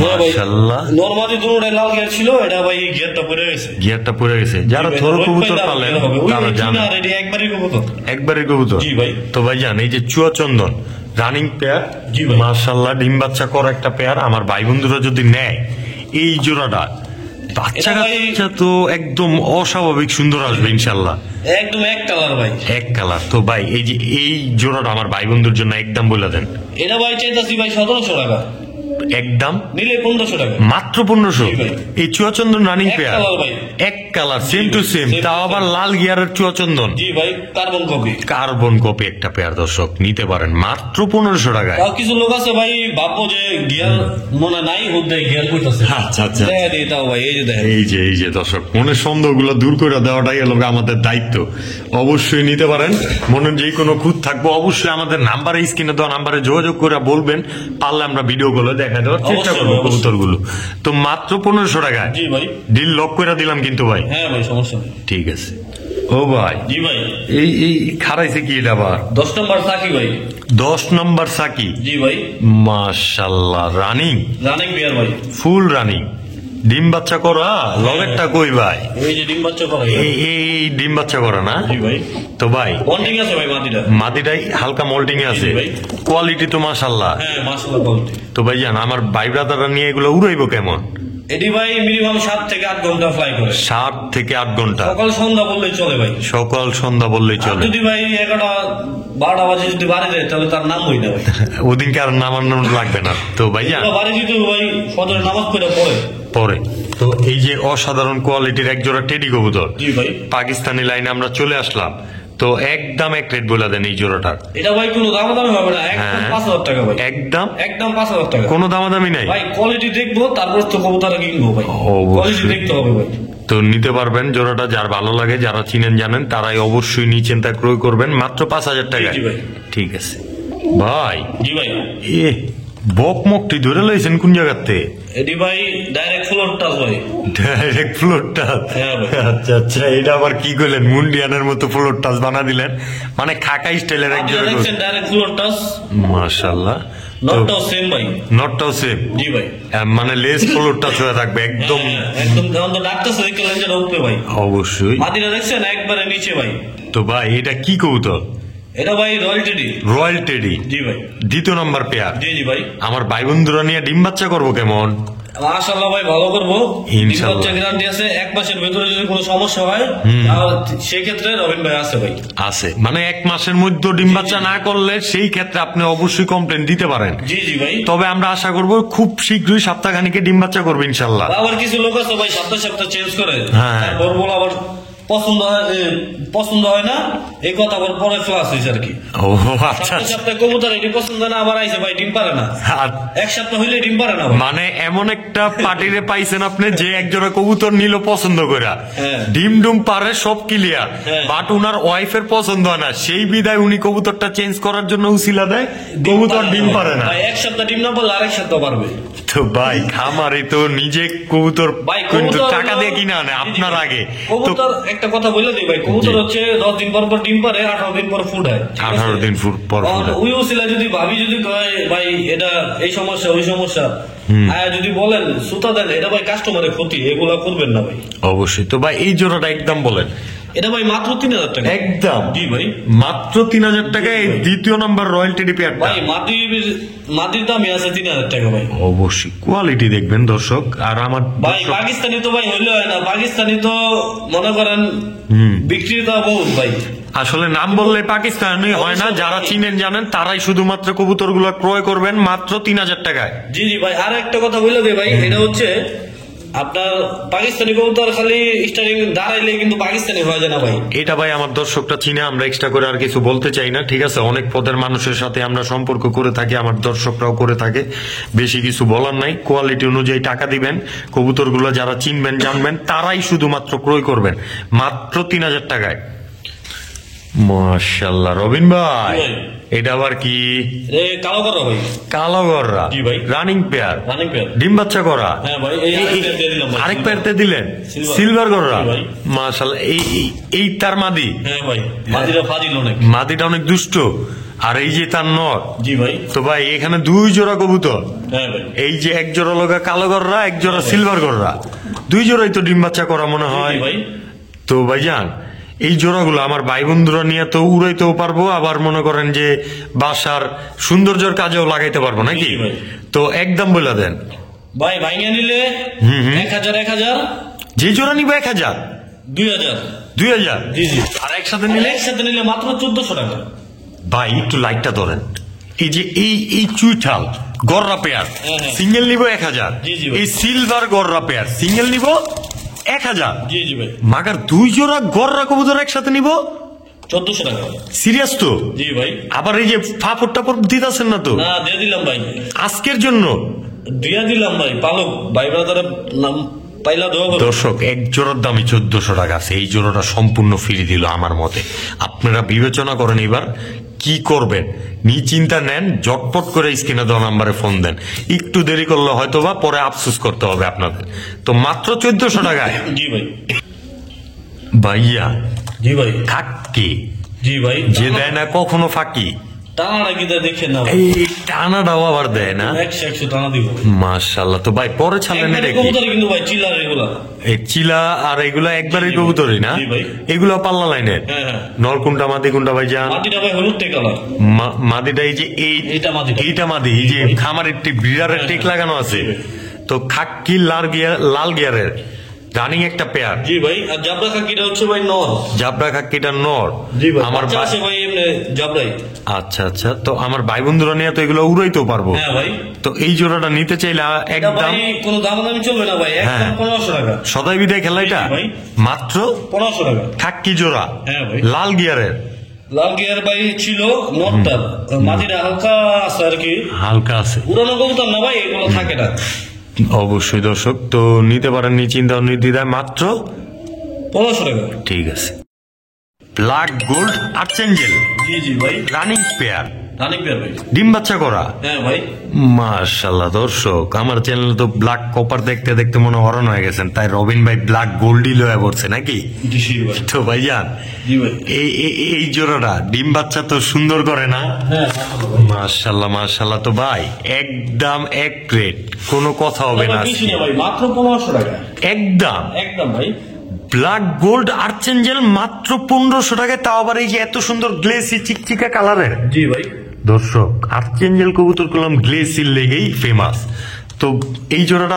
মাশাআল্লাহ। নরমালি দুটোটাই লাল গিয়ার ছিল, এটা ভাই গিয়ারটা পড়ে গেছে, যারা থোর কবুতর পালেন তারা জানেন একবারই কবুতর। জি ভাই। তো ভাইজান এই যে চুয়া চন্দন রানিং পেয়ার, মাশাআল্লাহ ডিম বাচ্চা করা একটা পেয়ার আমার ভাই বন্ধুরা যদি নেয় এই জোড়াটা, বাচ্চা কাচ্চা তো একদম অস্বাভাবিক সুন্দর আসবে ইনশাল্লাহ, একদম এক কালার ভাই, এক কালার। তো ভাই এই যে এই জোড়াটা আমার ভাই বন্ধুর জন্য একদম বলে দেন। এটা ভাই চাইতাছি ভাই 1700 টাকা, একদম নিলে 1500 টাকা, মাত্র 1500। এই চুয়াচন্দন রানিং পেয়ার এক কালার সেম টু সেম, তাও আবার লাল গিয়ারের চুয়াচন্দন, জি ভাই, কার্বন কপি একটা পেয়ার দর্শক নিতে পারেন মাত্র 1500 টাকায়। কিছু লোক আছে ভাই ভাববো যে গিয়ার মনে নাই, হুদাই গিয়ার কইতাছে। আচ্ছা আচ্ছা, দাও ভাই, এই যে দেখেন, এই যে দর্শক মনের সন্দেহগুলো দূর করে দেওয়াটাই হলো আমাদের দায়িত্ব। অবশ্যই নিতে পারেন, মনের যে কোনো খুঁত থাকবো অবশ্যই আমাদের নাম্বারে, স্ক্রিনে দেওয়া নাম্বারে যোগাযোগ করে বলবেন, পারলে আমরা ভিডিও গুলো দেখা দেওয়ার চেষ্টা করবো কবুতর গুলো। তো মাত্র 1500 টাকায় ডিল লক করে দিলাম কিন্তু ভাই। হ্যাঁ ভাই, সমস্যা নেই, ঠিক আছে। ও ভাই জি ভাই। এই খারাইছে কি এটা আবার? 10 নম্বর সাকি ভাই। 10 নম্বর সাকি। জি ভাই। মাশাআল্লাহ, রানিং পেয়ার ভাই। Full running. ডিম বাচ্চা করা লগেরটা কই ভাই? এই যে ডিম বাচ্চা করা। এই ডিম বাচ্চা করা না? জি ভাই। তো ভাই মল্টিং আছে ভাই, মাটিটাই হালকা মল্টিং এ আছে। কোয়ালিটি তো মাশাআল্লাহ। হ্যাঁ মাশাআল্লাহ কোয়ালিটি। তো ভাই জান, আমার ভাই ব্রাদাররা নিয়ে এগুলো উড়াইবো কেমন? এটি ভাই মিনিমাম 7 থেকে 8 ঘন্টা ফ্লাই করে। 7 থেকে 8 ঘন্টা। সকাল সন্ধ্যা বললেই চলে ভাই। সকাল সন্ধ্যা বললেই চলে। যদি ভাই 11টা 12টা বাজে যদি বাড়ি যায় তাহলে তার নাম হই না ভাই। ওদিনকে আর নামানো লাগবে না। তো ভাইয়া বাড়ি যদি ভাই ফজরের নামাজ পড়ে। তো এই যে অসাধারণ কোয়ালিটির এক জোড়া টেডি কবুতর, জি ভাই, পাকিস্তানি লাইনে আমরা চলে আসলাম। তো একদম এক রেট বলে দেন এই জোড়াটার। এটা ভাই কোনো দামাদামি হবে না, একদম 5000 টাকা ভাই। একদম 5000 টাকা, কোনো দামাদামি নাই ভাই। কোয়ালিটি দেখবো তারপর তো কবুতর কিনবো ভাই। কোয়ালিটি দেখতে হবে ভাই। তো নিতে পারবেন জোড়াটা, যার ভালো লাগে, যারা চিনেন জানেন তারাই অবশ্যই নিচেন তা ক্রয় করবেন মাত্র 5000 টাকা। ঠিক আছে ভাই। জি ভাই। বক মকটি ধরে লইছেন কোন জায়গাতে? এটি ভাই ডাইরেক্ট ফ্লোর টাচ ভাই। Direct floor touch? আচ্ছা আচ্ছা, এটা আবার কি করলেন? মুন্ডিয়ানের মতো ফ্লোর টাচ বানা দিলেন, মানে খাকা স্টাইলের এক জোড়া ডাইরেক্ট ফ্লোর টাচ। মাশাআল্লাহ। নটটাও সেম ভাই। নটটাও সেম? জি ভাই। মানে লেস ফ্লোর টাচ হয়ে থাকবে একদম। একদম তো ডাক্তার সে কেলেন উপরে ভাই। অবশ্যই। মাটিটা দেখছেন একবারে নিচে ভাই। তো ভাই এটা কি কবুতর? এটা ভাই রয়্যাল টেডি। Royal teddy? জি ভাই। দ্বিতীয় নাম্বার পেয়ার? জি জি ভাই। আমার ভাই বন্ধুরা নিয়ে ডিম বাচ্চা করবো কেমন? মাশাআল্লাহ ভাই, ভালো করবো ইনশাআল্লাহ। গ্যারান্টি আছে, 1 মাসের ভিতরে যদি কোনো সমস্যা হয় তাহলে সেই ক্ষেত্রে রবিন ভাই আছে ভাই। আছে মানে 1 মাসের মধ্যে ডিম বাচ্চা না করলে সেই ক্ষেত্রে আপনি অবশ্যই কমপ্লেন দিতে পারেন। জি জি ভাই। তবে আমরা আশা করব খুব শীঘ্রই সপ্তাহখানিকে ডিম বাচ্চা করবে ইনশাআল্লাহ। আবার কিছু লোক আছে ভাই সপ্তাহ চেঞ্জ করে। হ্যাঁ। বল আবার পছন্দ হয় না, এই কথা আবার পরে ক্লাস হয়েছে আর কি। ও আচ্ছা। সপ্তাহে কবুতর এটি পছন্দ না, আবার আইছে ভাই ডিম পারে না। 1 সপ্তাহ হইলে ডিম পারে না। মানে এমন একটা পার্টিরে পাইছেন আপনি যে একজোড়া কবুতর নিল পছন্দ করে, ডিম ডুম পারে সব ক্লিয়ার, বাট উনার ওয়াইফের পছন্দ হয় না, সেই বিদায় উনি কবুতরটা চেঞ্জ করার জন্য উসিলা দেয়, কবুতর ডিম পারে না। 1 সপ্তাহ ডিম না পারলে আরেক সপ্তাহ পারবে। তো ভাই খামারে তো নিজে কবুতর কিন্তু টাকা দিয়ে কিনা আনে আপনার আগে। কবুতর একটা কথা বলে দিই ভাই, কবুতর হচ্ছে 10 দিন পর পর ডিম পারে, 18 দিন পর ফুড হয়। 18 দিন পর ফুড হয়। ওই উসিলা যদি ভাবি যদি কয় ভাই এটা এই সমস্যা ওই সমস্যা, যদি বলেন সুতা দেন, এটা ভাই কাস্টমারের ক্ষতি, এগুলা করবেন না ভাই। অবশ্যই। তো ভাই এই জোড়াটা একদম বলেন। এটা ভাই মাত্র 3000 টাকা। একদম? জি ভাই, মাত্র 3000 টাকা। এই দ্বিতীয় নাম্বার রয়্যাল টেডি পেয়ারটা ভাই মাটির দামই আছে 3000 টাকা ভাই। অবশ্যই কোয়ালিটি দেখবেন দর্শক। আর আমার ভাই পাকিস্তানি তো ভাই হইলে হয় না, পাকিস্তানি তো মনে করেন বিক্রিটা বহুত ভাই। আসলে নাম বললে পাকিস্তানি হয় না, যারা চিনেন জানেন তারাই শুধুমাত্র কবুতর গুলো ক্রয় করবেন মাত্র 3000 টাকায়। জি জি ভাই। আর একটা কথা বলে দে ভাই, এটা হচ্ছে আপনার পাকিস্তানি কবুতর খালি স্টারিং দাঁড়াইলে কিন্তু পাকিস্তানি হয়ে যায় না ভাই। এটা ভাই আমার দর্শকটা চিনে, আমরা এক্সট্রা করে আর কিছু বলতে চাই না, ঠিক আছে? অনেক পদের মানুষের সাথে আমরা সম্পর্ক করে থাকি, আমার দর্শকরাও করে থাকে, বেশি কিছু বলার নাই। কোয়ালিটি অনুযায়ী টাকা দিবেন, কবুতরগুলো যারা চিনবেন জানবেন তারাই শুধুমাত্র ক্রয় করবেন মাত্র 3000 টাকায়। মাশাআল্লাহ রবিন ভাই, এটা আবার কি? কালো গররা ভাই। কালো গররা? জি ভাই। Running pair? ডিম বাচ্চা করা? হ্যাঁ ভাই। আরেক পেয়ারতে দিলেন সিলভার গররা? মাশাআল্লাহ। এই তার মাদি? হ্যাঁ ভাই, মাদিটা ফাজিল অনেক। মাদিটা অনেক দুষ্ট, আর এই যে তার নর? জি ভাই। তো ভাই এখানে 2 জোড়া কবুতর। হ্যাঁ ভাই। এই যে এক জোড়া লগা কালো গররা, এক জোড়া সিলভার গররা, 2 জোড়াই তো ডিম বাচ্চা করা মনে হয় ভাই। তো ভাইজান এই জোড়াগুলো আমার ভাই বন্ধুরা নিয়ে তো উড়াইতেও পারবো, আবার মনে করেন যে বাসার সৌন্দর্যের কাজেও লাগাইতে পারবো নাকি? তো একদম বলে দেন ভাই। ভাইঙ্গা নিলে 1000 যে জোড়া নিবে 1000 2000 জি জি। আর একসাথে নিলে মাত্র 1400 টাকা। ভাই একটু লাইটটা ধরেন। এই যে এই চুইঠাল গররা পেয়ার সিঙ্গেল নিব 1000, এই সিলভার গররা পেয়ার সিঙ্গেল নিব 1000। জি জি ভাই। মাগার 2 জোড়া গররা কবুতর একসাথে নিব 1400 টাকা। সিরিয়াস তো? জি ভাই। আবার এই যে ফাপড় টাপড় দিতেছেন না তো? না, দিয়ে দিলাম ভাই আজকের জন্য, দিয়ে দিলাম ভাই। পালক ভাই ব্রাদার নাম পাইলা দেওয়া। দর্শক এক জোড়ার দামই 1400 টাকা আছে, এই জোড়াটা সম্পূর্ণ ফ্রি দিল আমার মতে। আপনারা বিবেচনা করেন এবার কি করবেন, নিশ্চিন্তা নেন, ঝটপট করে স্ক্রিনে দেওয়া নাম্বারে ফোন দেন। একটু দেরি করলে হয়তো বা পরে আফসোস করতে হবে আপনাদের। তো মাত্র 1400 টাকায়। জি ভাই। ভাইয়া জি ভাই। খাকি জি ভাই। যে দেয় না কখনো ফাঁকি, টানাটা কি দেখেন না এই টানাটাও আবার দেয় না। 100 টানা দিব মাশাআল্লাহ। তো ভাই পরে ছাড়লেন এটা কি? কিন্তু ভাই চিলার এগুলা এই চিলা আর এগুলা একবারই কবুতরই না? জি ভাই। এগুলো পাল্লা লাইনের? হ্যাঁ হ্যাঁ। নর কোনটা মাদি কোনটা ভাই জান? মাটিটা ভাই হলুদ কালার। মাদিটা এই যে এইটা মাদি। এইটা মাদি, এই যে খামারের বিড়ারের টেক লাগানো আছে। তো খাকি লাল গিয়ারের রানিং একটা পেয়ার। জি ভাই। আর জাবরা খাকিটা হচ্ছে ভাই নর। জাবরা খাকিটা নর। জি ভাই। আমার বাচ্চা আছে ভাই এমনি জাবরাই। আচ্ছা আচ্ছা। তো আমার ভাই বন্ধুরা নিয়ে তো এগুলো উড়াইতেও পারবো। হ্যাঁ ভাই। তো এই জোড়াটা নিতে চাইলে এটা একদম ভাই কোনো দামাদামি চলবে না ভাই, একদম 1500 টাকা। সদাই বিদায় খেলা এটা জি ভাই। মাত্র 1500 টাকা। খাকি জোড়া। হ্যাঁ ভাই। লাল গিয়ারের। লাল গিয়ার ভাই ছিল নটটা, মাটিটা হালকা আছে আর কি, হালকা আছে। পুরানো কবুতর না ভাই, এগুলো থাকে না। অবশ্যই দর্শক, তো নিতে পারেন নিশ্চিন্ত নির্দ্বিধায় মাত্র 1500 টাকা। ঠিক আছে। ব্ল্যাক গোল্ড আর্চেঞ্জেল জি জি ভাই। রানিং পেয়ার, রানিং পেয়ার ভাই। ডিম বাচ্চা করা। হ্যাঁ ভাই। মাশাআল্লাহ দর্শক, আমার চ্যানেল তো ব্ল্যাক কপার দেখতে দেখতে মনে হরণ হয়ে গেছেন, তাই রবিন ভাই ব্ল্যাক গোল্ডই লয়ে পড়ছে নাকি? জি ভাই। তো ভাইজান জি ভাই। এই জোড়াটা ডিম বাচ্চা তো সুন্দর করে না? হ্যাঁ মাশাআল্লাহ মাশাআল্লাহ। তো ভাই একদম এক রেট, কোনো কথা হবে না বেশি না ভাই, মাত্র 1500 টাকা। একদম একদম ভাই। ব্ল্যাক গোল্ড আর্চেঞ্জেল মাত্র 1500 টাকায়, তাও আবার এই যে এত সুন্দর গ্লেসি চিকচিকা কালারের। জি ভাই। দর্শক আর্চেঞ্জেল কবুতর করলাম গ্লেসির লেগেই ফেমাস। তো এই জোড়াটা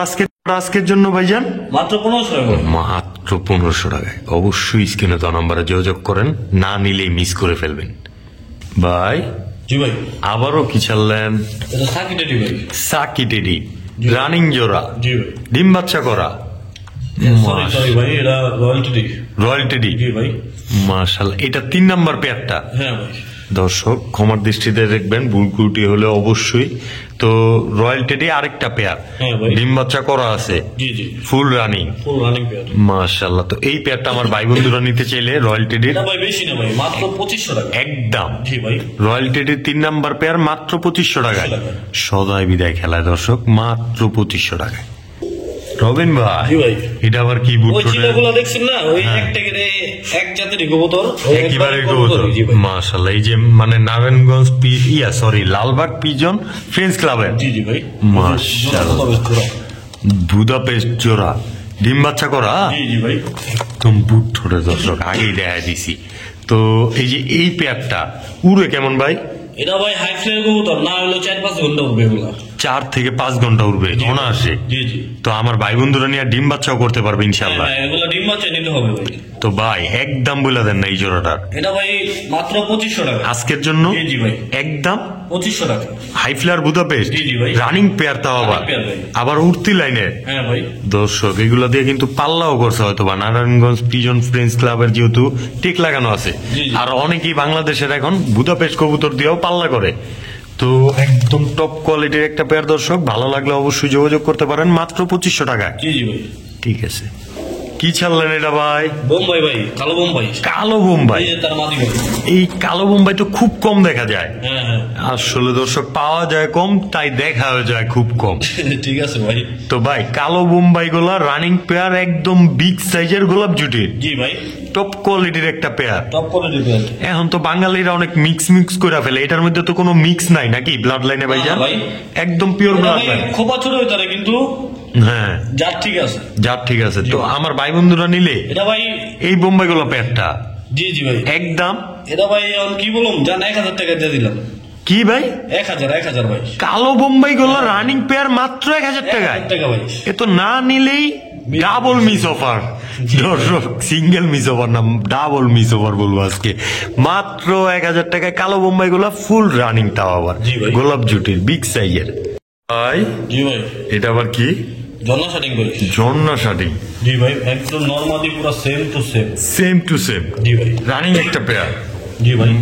আজকের জন্য ভাইজান মাত্র 1500 টাকা। মাত্র 1500 টাকায়। অবশ্যই স্ক্রিনে তো নাম্বারে যোগাযোগ করেন, না নিলেই মিস করে ফেলবেন ভাই। জি ভাই। আবারও কি ছাড়লেন? এটা সাকি টেডি ভাই। সাকি টেডি রানিং জোড়া, জি ভাই। ডিম বাচ্চা করা। সরি ভাই, এটা রয়্যাল টেডি। Royal teddy. জি ভাই। মাশাআল্লাহ। এটা 3 নাম্বার পেয়ারটা। হ্যাঁ ভাই। দর্শক ক্ষমার দৃষ্টিতে দেখবেন, ভুল ত্রুটি হলে অবশ্যই। তো রয়্যাল টেডি আরেকটা পেয়ার, হ্যাঁ ভাই। ডিম বাচ্চা করা আছে। জি জি। Full running. Full running pair. মাশাআল্লাহ। তো এই পেয়ারটা আমার ভাই বন্ধুরা নিতে চাইলে রয়্যাল টেডির এটা ভাই বেশি না ভাই, মাত্র 2500 টাকা। একদম। জি ভাই। রয়্যাল টেডির 3 নাম্বার পেয়ার মাত্র 2500 টাকায়। সদাই বিদায় খেলায় দর্শক মাত্র 2500 টাকায়। রবিন ভাই। জি ভাই। এটা আবার কি বুট? ওই চিলাগুলো দেখছেন না, ওই একটা করে এক জাতেরই কবুতর, একেবারে কবুতর। মাশাআল্লাহ। এই যে মানে নারায়ণগঞ্জ লালবাগ পিজন ফ্রেন্ডস ক্লাবের। জি জি ভাই। মাশাআল্লাহ। বুদাপেস্ট জোড়া, ডিম বাচ্চা করা। জি জি ভাই। একদম বুট ঠোঁটে দর্শক আগেই দেখা দিছি। তো এই যে এই পেয়ারটা উড়ে কেমন ভাই? এটা ভাই হাই ফ্লেয়ার কবুতর, না হলো 4-5 ঘন্টা উঠবে এগুলা। 4 থেকে 5 ঘন্টা উড়বে অনায়াসে। জি জি। তো আমার ভাই বন্ধুরা নিয়ে ডিম বাচ্চাও করতে পারবে ইনশাআল্লাহ। হ্যাঁ, এগুলা ডিম বাচ্চা নিতে হবে ভাই। তো ভাই একদম বলে দেন না এই জোড়াটার। এটা ভাই মাত্র 2500 টাকা আজকের জন্য। জি জি ভাই। একদম 2500 টাকা। High flyer Budapest. জি জি ভাই। রানিং পেয়ার, তাও আবার Running pair ভাই। আবার উঠতি লাইনে। হ্যাঁ ভাই। দর্শক এগুলো দিয়ে কিন্তু পাল্লাও করছে হয়তো বা, নারায়ণগঞ্জ পিজন ফ্রেন্ডস ক্লাবের যেহেতু টেক লাগানো আছে। জি, জি। আর অনেকেই বাংলাদেশের এখন বুদাপেস্ট কবুতর দিয়েও পাল্লা করে। তো একদম টপ কোয়ালিটির একটা পেয়ার দর্শক, ভালো লাগলে অবশ্যই যোগাযোগ করতে পারেন মাত্র 2500 টাকায়। জি জি ভাই। ঠিক আছে। কি ছাড়লেন এটা ভাই? বোম্বাই ভাই, কালো বোম্বাই। কালো বোম্বাই। এই যে তার মাদি ভাই। এই কালো বোম্বাই তো খুব কম দেখা যায়। হ্যাঁ হ্যাঁ। আসলে দর্শক পাওয়া যায় কম, তাই দেখা যায় খুব কম। ঠিক আছে ভাই। তো ভাই কালো বোম্বাই গুলা রানিং পেয়ার, একদম বিগ সাইজের গোলাপ জুটির জি ভাই। টপ কোয়ালিটির একটা পেয়ার। টপ কোয়ালিটির পেয়ার। এখন তো বাঙালিরা অনেক মিক্স করে ফেলে, এটার মধ্যে তো কোনো মিক্স নাই নাকি ব্লাড লাইনে ভাইজান? ভাই। একদম পিওর ব্লাড লাইন। খোপা ছোট হইতে পারে কিন্তু হ্যাঁ জাত ঠিক আছে। যার ঠিক আছে। তো আমার ভাই বন্ধুরা নিলে এটা ভাই। এই বোম্বাই গুলো পেয়ারটা জি জি ভাই। একদম। এটা ভাই এখন কি বলুন, জান 1000 টাকা দিয়ে দিলাম। কি ভাই? 1000 ভাই। কালো বোম্বাই গুলো রানিং পেয়ার মাত্র 1000 টাকায়। 1000 টাকা ভাই। এ তো না নিলেই ডাবল মিস অফার দর্শক, সিঙ্গেল মিস অফার না, ডাবল মিস অফার বলবো আজকে। মাত্র 1000 টাকায় কালো বোম্বাই গুলা ফুল রানিং, তাও আবার জি ভাই। গোলাপ জুটির বিগ সাইজের। ভাই জি ভাই। এটা আবার কি? জন্না শাটিং ভাই। জন্না শাটিং। জি ভাই, একদম নরমালি পুরো same to same. Same to same. জি ভাই। রানিং একটা পেয়ার। জি ভাই।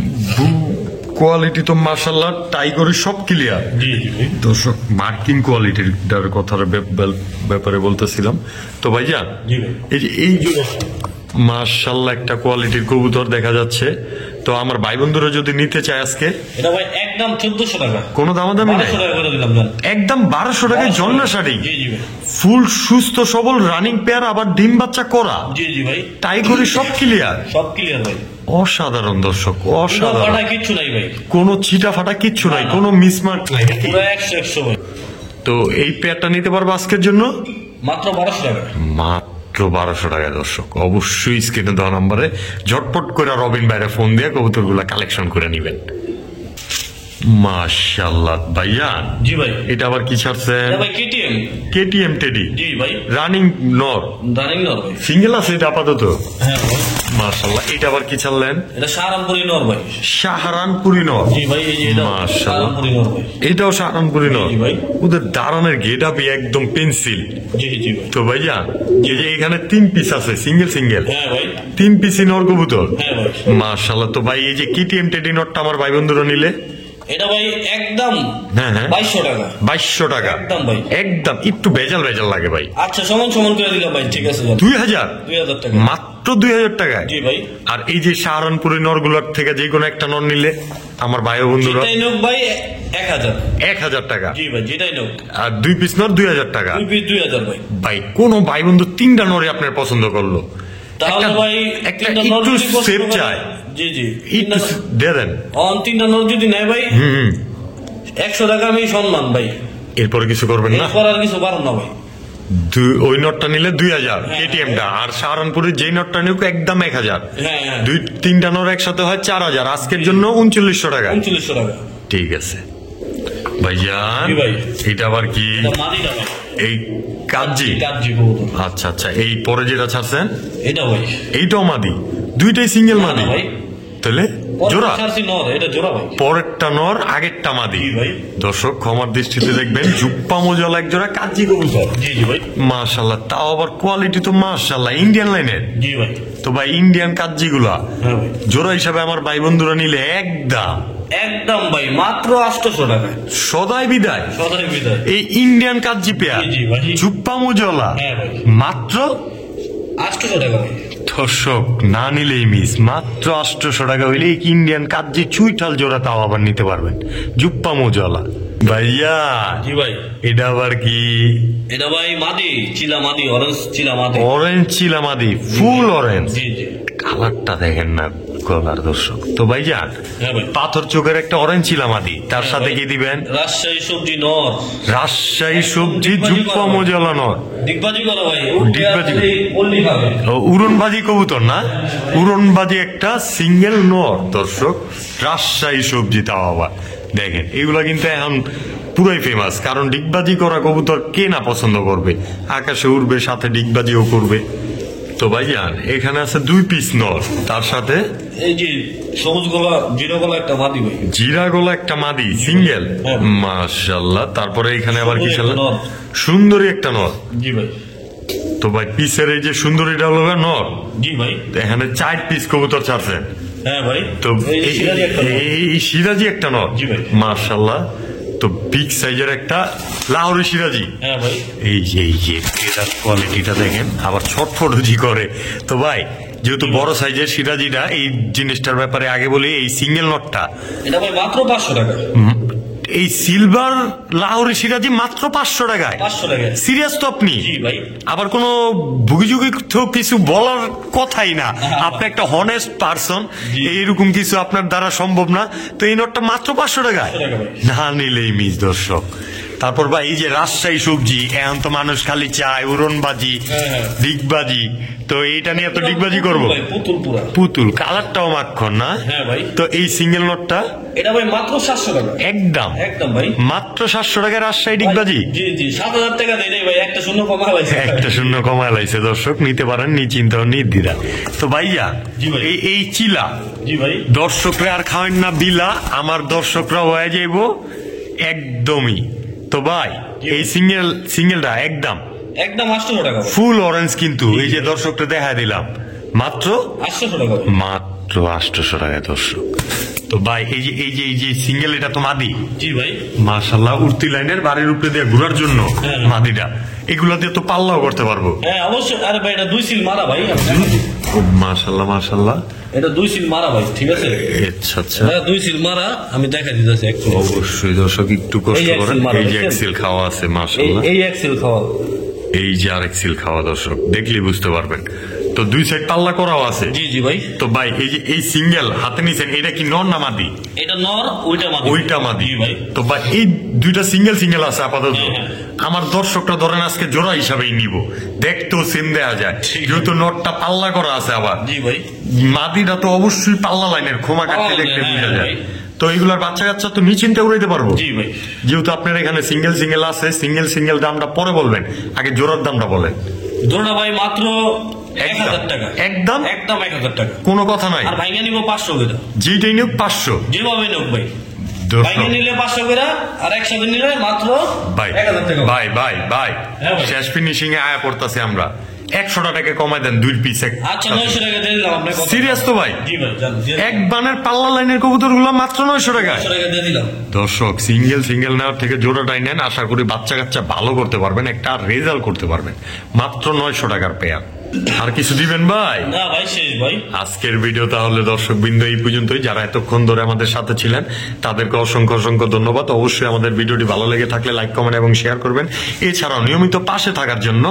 কোয়ালিটি তো মাশাআল্লাহ টাইগরের সব ক্লিয়ার। জি জি ভাই। দর্শক মার্কিং কোয়ালিটির কথার ব্যাপারে বলতেছিলাম। তো ভাইজান জি ভাই। এই যে মাশাআল্লাহ একটা কোয়ালিটির কবুতর দেখা যাচ্ছে। তো আমার ভাই বন্ধুরা যদি নিতে চায় আজকে, এটা ভাই একদম একদম 1400 টাকা। কোনো দামাদামি নাই, 1200 টাকা করে দিলাম জান। একদম 1200 টাকায় জন্না শাড়ি। জি জি ভাই। ফুল সুস্থ সবল রানিং পেয়ার, আবার ডিম বাচ্চা করা। জি জি ভাই। তাই করে সব ক্লিয়ার, সব ক্লিয়ার ভাই। অসাধারণ দর্শক, কোনো অসাধারণ। ফাটা কিচ্ছু নাই ভাই। কোনো ছিটা ফাটা কিচ্ছু নাই, কোনো মিসমার্ক নাই। পুরো 100 ভাই। তো এই পেয়ারটা নিতে পারবো আজকের জন্য মাত্র 1200 টাকা। মাত্র 1200 টাকায় দর্শক। অবশ্যই স্ক্রিনে দেওয়া নাম্বারে ঝটপট করে রবিন ভাইরে ফোন দিয়ে কবুতরগুলা কালেকশন করে নিবেন। মাশাআল্লাহ ভাইয়া। জি ভাই। এটা আবার কি ছাড়ছেন? এটা ভাই কেটিএম। KTM teddy. জি ভাই। রানিং নর, রানিং নর ভাই। সিঙ্গেল আছে এটা আপাতত। হ্যাঁ ভাই। মাশাআল্লাহ। এটা আবার কি ছাড়লেন? এটা সাহারানপুরি নর ভাই। শাহরানপুরি নর। জি ভাই। এই যে এটা মাশাআল্লাহ। সাহারানপুরি নর ভাই। এটাও শাহরানপুরি নর। জি ভাই। ওদের দাঁড়ানোর গেট আপই একদম পেন্সিল। জি জি ভাই। তো ভাইয়া এই যে এখানে 3 পিস আছে, সিঙ্গেল সিঙ্গেল হ্যাঁ ভাই। 3 পিসই নর কবুতর। হ্যাঁ ভাই। মাশাআল্লাহ। তো ভাই এই যে কেটিএম টেডি নটটা আমার ভাই বন্ধুরা নিলে এটা ভাই একদম হ্যাঁ হ্যাঁ 2200 টাকা। 2200 টাকা একদম ভাই। একদম। একটু ভেজাল ভেজাল লাগে ভাই। আচ্ছা সমান সমান করে দিলাম ভাই, ঠিক আছে জান। 2000 2000 টাকা। মাত্র 2000 টাকায়। জি ভাই। আর এই যে সাহারানপুরি নরগুলোর থেকে যে কোনো একটা নর নিলে আমার ভাই বন্ধুরা যেটাই নোক ভাই 1000। 1000 টাকা। জি ভাই যেটাই নোক। আর 2 পিস নর 2000 টাকা। 2 পিস 2000 ভাই। ভাই কোন ভাই বন্ধু 3টা নরে আপনার পছন্দ করলো, তাহলে একটা- ভাই একটা তিনটা নর একটু যদি পছন্দ সেভ করে- চায়, জি জি। একটু দিয়ে দেন। তিনটা নর যদি নেয় ভাই হুম 100 টাকা আমি সম্মান ভাই। এরপরে কিছু করবেন না। এরপর আর কিছু পারো না ভাই। ওই নটটা নিলে 2000 হ্যাঁ, কেটিএমটা, আর সাহারানপুরের যেই নটটা নিউক একদম 1000। হ্যাঁ হ্যাঁ। 2-3টা নর একসাথে হয় 4000। আজকের জন্য 3900 টাকা। 3900 টাকা। ঠিক আছে ভাইজান। জি ভাই। এটা আবার কি? এটা মাদিটা ভাই। এই কাজি। কাজি কবুতর। আচ্ছা আচ্ছা। এই পরে যেটা ছাড়ছেন এটা ভাই। এইটাও মাদি, দুইটাই সিঙ্গেল না, মাদি। না ভাই। তাহলে পরে জোড়া? ছাড়ছি নর, এটা জোড়া ভাই। পরেরটা নর আগেরটা মাদি। জি ভাই। দর্শক ক্ষমার দৃষ্টিতে দেখবেন, জুপ্পা মোজাল এক জোড়া কাজি কবুতর। জি জি ভাই। মাশাআল্লাহ। তাও আবার কোয়ালিটি তো মাশাআল্লাহ ইন্ডিয়ান লাইনের। জি ভাই। তো ভাই ইন্ডিয়ান কাজিগুলা হ্যাঁ ভাই। জোড়া হিসাবে আমার ভাই বন্ধুরা নিলে একদম একদম ভাই মাত্র 800 টাকা। সদাই বিদায়। সদাই বিদায়। এই ইন্ডিয়ান কাজি পেয়ার জি, জি ভাই। জুপ্পা মোজলা হ্যাঁ ভাই। মাত্র 800 টাকা ভাই। দর্শক না নিলেই মিস। মাত্র 800 টাকা হইলে এই ইন্ডিয়ান কাজি চুইঠাল জোড়া তাও আবার নিতে পারবেন, জুপ্পা মোজলা। ভাইয়া জি ভাই। এটা আবার কি? এটা ভাই মাদি, চিলা মাদি, অরেঞ্জ চিলা মাদি। অরেঞ্জ চিলা মাদি, ফুল অরেঞ্জ। জি জি। কালারটা দেখেন না গলার দর্শক। তো ভাইজান হ্যাঁ ভাই। পাথর চোখের একটা অরেঞ্জ চিলা মাদি, তার সাথে কি দিবেন? রাজশাহী সবজি নর। রাজশাহী সবজি জুপ্পা মোজলা নর। ডিগবাজি করো ভাই। ডিগবাজি। বললি খাবে। ও, উড়নবাজি কবুতর না? উড়নবাজি একটা সিঙ্গেল নর দর্শক, রাজশাহী সবজি। তাও আবার দেখেন এগুলা কিন্তু এখন পুরাই ফেমাস, কারণ ডিগবাজি করা কবুতর কে না পছন্দ করবে। আকাশে উড়বে, সাথে ডিগবাজিও করবে। তো ভাইজান এখানে আছে 2 পিস নর, তার সাথে এই যে সবুজ গলা জিরো গলা একটা মাদি ভাই। জিরা গোলা একটা মাদি সিঙ্গেল। হ্যাঁ। মাশাআল্লাহ। তারপরে এখানে আবার কি সুন্দরী ছিল? একটা নর। সুন্দরী একটা নর। জি ভাই। তো ভাই পিসের এই যে সুন্দরীটা হলো নর। জি ভাই। তো এখানে 4 পিস কবুতর ছাড়ছে। হ্যাঁ ভাই। তো এই যে সিরাজি একটা নর। এই সিরাজি একটা নর। জি ভাই। মাশাআল্লাহ। তো বিগ সাইজের একটা লাহোরি সিরাজি। হ্যাঁ ভাই। এই যে এটার কোয়ালিটিটা দেখেন, আবার ছটফটজি করে। তো ভাই যেহেতু বড় সাইজের সিরাজিটা, এই জিনিসটার ব্যাপারে আগে বলি, এই সিঙ্গেল নটটা এটা ভাই মাত্র 500 টাকা। এই সিলভার লাহোরি সিরাজি মাত্র 500 টাকায়। 500 টাকা। সিরিয়াস তো আপনি? জি ভাই। আবার কোনো ভুগিযুগি তো কিছু বলার কথাই না। আপনি একটা হনেস্ট পারসন, জি। এইরকম কিছু আপনার দ্বারা সম্ভব না। তো এই নোটটা মাত্র 500 টাকায় 500 টাকা ভাই। না নিলেই মিস দর্শক। তারপর ভাই এই যে রাজশাহী সবজি, এখন তো মানুষ খালি চায় উড়নবাজি, হ্যাঁ, হ্যাঁ। ডিগবাজি। তো এইটা নিয়ে তো ডিগবাজি করবো। ভাই, পুতুল পুরা। পুতুল কালারটাও মাখন না? হ্যাঁ ভাই। তো এই সিঙ্গেল নোটটা এটা ভাই মাত্র 700 টাকা। একদম একদম ভাই। মাত্র 700 টাকায় রাজশাহী ডিগবাজি। জি জি 7000 টাকা দেয় নাই ভাই, একটা শূন্য কমা হয়েছে। একটা শূন্য কমায় লাইছে দর্শক, নিতে পারেন নিশ্চিন্ত নির্দ্বিধা। তো ভাইয়া জি ভাই। এই চিলা জি ভাই। দর্শকরা আর খাওয়েন না বিলা, আমার দর্শকরা হয়ে যাইব একদমই। তো ভাই এই সিঙ্গেলটা একদম একদম 800 টাকা ভাই। ফুল অরেঞ্জ, কিন্তু এই যে দর্শকটা দেখা দিলাম মাত্র 800 টাকা ভাই। মাত্র 800 টাকায় দর্শক। তো ভাই এই যে সিঙ্গেল এটা তো মাদি। জি ভাই। মাশাআল্লাহ, উর্তি লাইনের বাড়ির উপরে দিয়ে ঘোরার জন্য মাদিটা, এগুলা দিয়ে তো পাল্লাও করতে পারবো। হ্যাঁ অবশ্যই। আরে ভাই এটা 2 সিল মারা ভাই। মাশাআল্লাহ মাশাআল্লাহ, এটা 2 সিল মারা ভাই, ঠিক আছে? আচ্ছা আচ্ছা, হ্যাঁ 2 সিল মারা, আমি দেখা দিতেছি একটু। অবশ্যই দর্শক একটু কষ্ট করেন। এই যে এক্সেল খাওয়া আছে মাশাআল্লাহ, এই এক্সেল খাওয়া, এই যে আর এক্সেল খাওয়া দর্শক দেখলেই বুঝতে পারবেন। তো 2 সাইড পাল্লা করাও আছে। জি জি ভাই। তো ভাই এই যে এই সিঙ্গেল হাতে নিছেন, এটা কি নর না মাদি? এটা নর, ওইটা মাদি ভাই। তো ভাই এই 2টা সিঙ্গেল আছে আপাতত। আমার দর্শকটা ধরেন আজকে জোড়া হিসাবেই নিব, দেখতেও সেম দেয়া যায়, যেহেতু নটটা পাল্লা করা আছে। আবার জি ভাই, মাদিটা তো অবশ্যই পাল্লা লাইনের, খোমা কাটতে দেখতে বোঝা যায়। তো এইগুলার বাচ্চা কাচ্চা তো নিশ্চিন্তে উড়াইতে পারবো। জি ভাই। যেহেতু আপনার এখানে সিঙ্গেল আছে, সিঙ্গেল দামটা পরে বলবেন, আগে জোড়ার দামটা বলেন। জোড়া ভাই মাত্র 1000 টাকা। একদম 1000 টাকা, কোনো কথা নাই। আর ভাইঙ্গা নিব 500 করে, যেটাই নিব 500, যেভাবে নিব ভাই। ভাইঙ্গা নিলে 500 করে, আর 100 নিলে মাত্র 1000 টাকা। ভাই শেষ ফিনিশিং এ আয়া পড়তাছে আমরা, 100 টাকা কমাই দেন 2 পিস। আচ্ছা 900 টাকা দিয়ে দিলাম আপনাকে। সিরিয়াস তো ভাই? জি ভাই, এক বানের পাল্লা লাইনের কবুতর গুলো মাত্র 900 টাকা দিয়ে দিলাম। দর্শক সিঙ্গেল নেওয়ার থেকে জোড়াটাই নেন, আশা করি বাচ্চা কাচ্চা ভালো করতে পারবেন, একটা রেজাল্ট করতে পারবেন। মাত্র 900 টাকার পেয়ার। আর কিছু দিবেন ভাই? না ভাই, শেষ ভাই আজকের ভিডিও। তাহলে দর্শক বিন্দু এই পর্যন্তই। যারা এতক্ষণ ধরে আমাদের সাথে ছিলেন তাদেরকে অসংখ্য ধন্যবাদ। অবশ্যই আমাদের ভিডিওটি ভালো লেগে থাকলে লাইক, কমেন্ট এবং শেয়ার করবেন। এছাড়াও নিয়মিত পাশে থাকার জন্য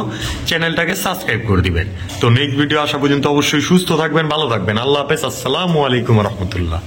চ্যানেলটাকে সাবস্ক্রাইব করে দিবেন। তো নেক্সট ভিডিও আসা পর্যন্ত অবশ্যই সুস্থ থাকবেন, ভালো থাকবেন। আল্লাহ হাফেজ, আসসালামু আলাইকুম রহমতুল্লাহ।